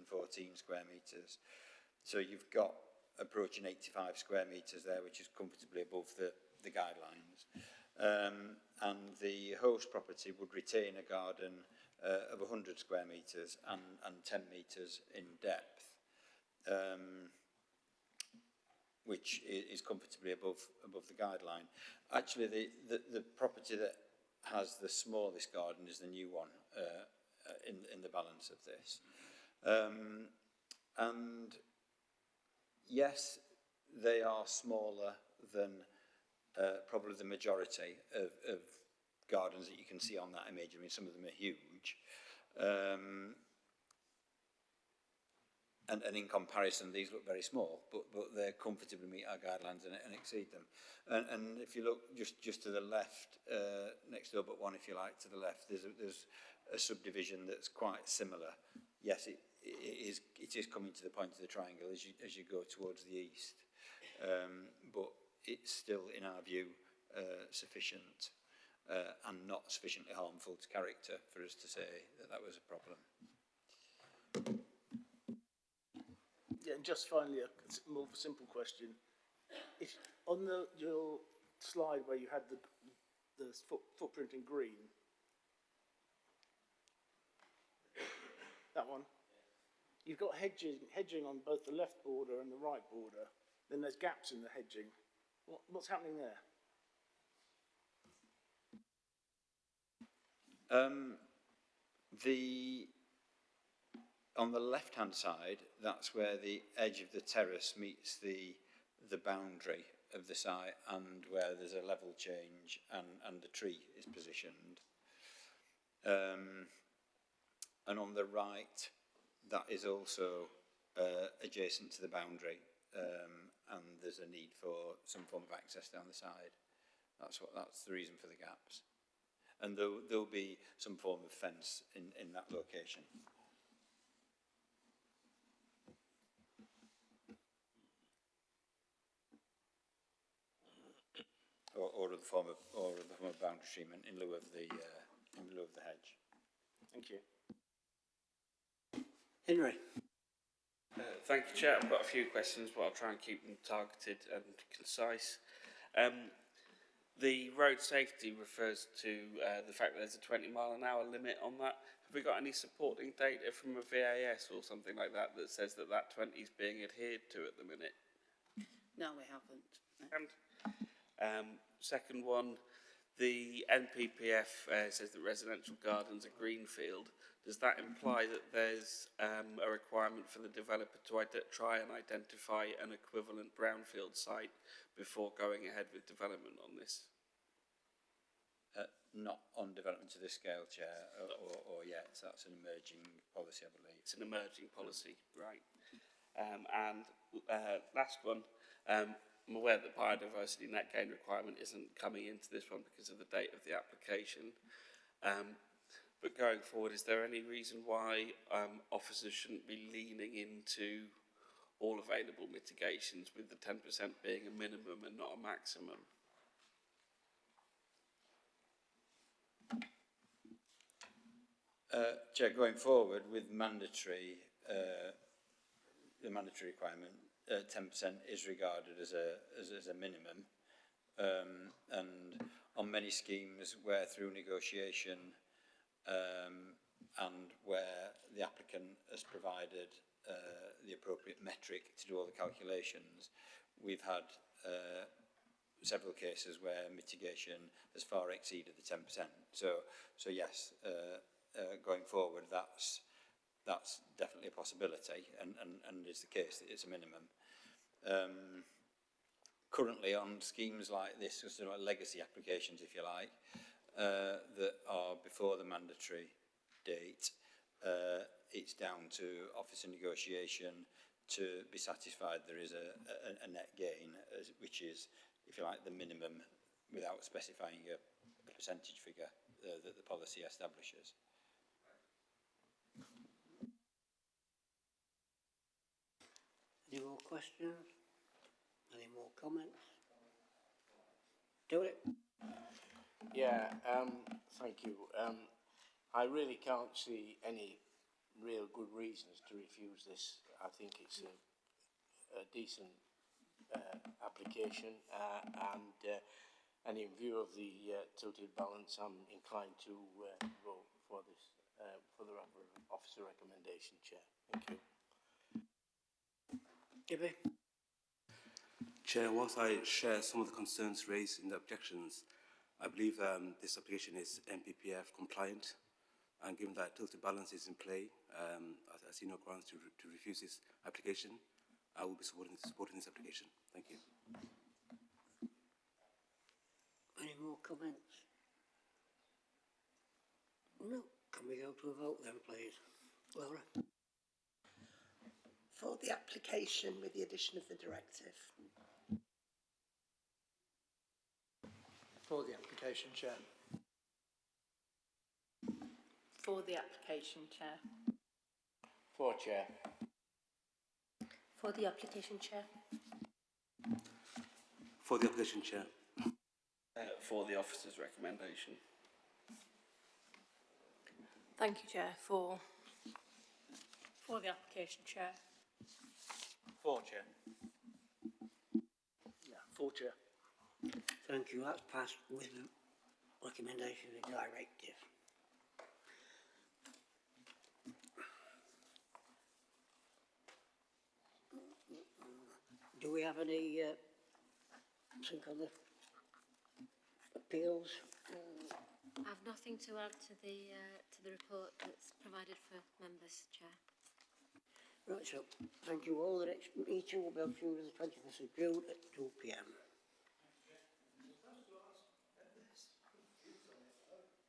14 square metres. So you've got approaching 85 square metres there, which is comfortably above the guidelines. And the host property would retain a garden of 100 square metres and 10 metres in depth, which is comfortably above the guideline. Actually, the property that has the smallest garden is the new one in the balance of this. And yes, they are smaller than probably the majority of gardens that you can see on that image. I mean, some of them are huge. And in comparison, these look very small, but they comfortably meet our guidelines and exceed them. And if you look just to the left, next door but one, if you like, to the left, there's a subdivision that's quite similar. Yes, it is coming to the point of the triangle as you go towards the east, but it's still, in our view, sufficient and not sufficiently harmful to character for us to say that was a problem. Yeah, and just finally, a more simple question. If on your slide where you had the footprint in green, that one, you've got hedging on both the left border and the right border. Then there's gaps in the hedging. What's happening there? On the left-hand side, that's where the edge of the terrace meets the boundary of the site, and where there's a level change and the tree is positioned. And on the right, that is also adjacent to the boundary, and there's a need for some form of access down the side. That's the reason for the gaps. And there'll be some form of fence in that location. Or the form of boundary treatment in lieu of the hedge. Thank you. Henry. Thank you, Chair. I've got a few questions, but I'll try and keep them targeted and concise. The road safety refers to the fact that there's a 20-mile-an-hour limit on that. Have we got any supporting data from a VAS or something like that that says that 20 is being adhered to at the minute? No, we haven't. No. And second one, the NPPF says that residential gardens are greenfield. Does that imply that there's a requirement for the developer to try and identify an equivalent brownfield site before going ahead with development on this? Not on development to this scale, Chair, or yet. That's an emerging policy, I believe. It's an emerging policy, right. And last one, I'm aware that biodiversity net gain requirement isn't coming into this one because of the date of the application. But going forward, is there any reason why officers shouldn't be leaning into all available mitigations, with the 10% being a minimum and not a maximum? Chair, going forward with mandatory, the mandatory requirement, 10% is regarded as a minimum, and on many schemes where through negotiation and where the applicant has provided the appropriate metric to do all the calculations, we've had several cases where mitigation has far exceeded the 10%. So yes, going forward, that's definitely a possibility, and is the case that it's a minimum. Currently on schemes like this, sort of legacy applications, if you like, that are before the mandatory date, it's down to officer negotiation to be satisfied there is a net gain, which is, if you like, the minimum without specifying a percentage figure that the policy establishes. Any more questions? Any more comments? Do it. Yeah, thank you. I really can't see any real good reasons to refuse this. I think it's a decent application, and in view of the tilted balance, I'm inclined to vote for this, for the officer recommendation, Chair. Thank you. Gibby. Chair, whilst I share some of the concerns raised in the objections, I believe this application is MPPF compliant, and given that tilted balance is in play, I see no grounds to refuse this application. I will be supporting this application. Thank you. Any more comments? No. Can we go to a vote then, please? Laura? For the application with the addition of the directive. For the application, Chair. For the application, Chair. For, Chair. For the application, Chair. For the application, Chair. For the officer's recommendation. Thank you, Chair. For the application, Chair. For, Chair. Yeah, for, Chair. Thank you. That's passed with the recommendation of the directive. Do we have any think on the appeals? I have nothing to add to the report that's provided for members, Chair. Right, so thank you all. The next meeting will be on Tuesday the 21st of June at 2 p.m.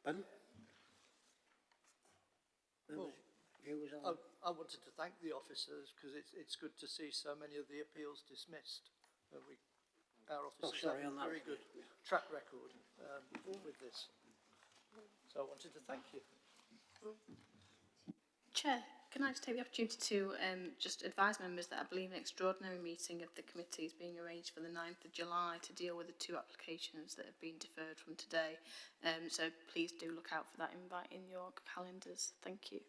Pardon? I wanted to thank the officers because it's good to see so many of the appeals dismissed. Our officers have a very good track record with this. So I wanted to thank you. Chair, can I just take the opportunity to just advise members that I believe an extraordinary meeting of the committee is being arranged for the 9th of July to deal with the 2 applications that have been deferred from today. So please do look out for that invite in your calendars. Thank you.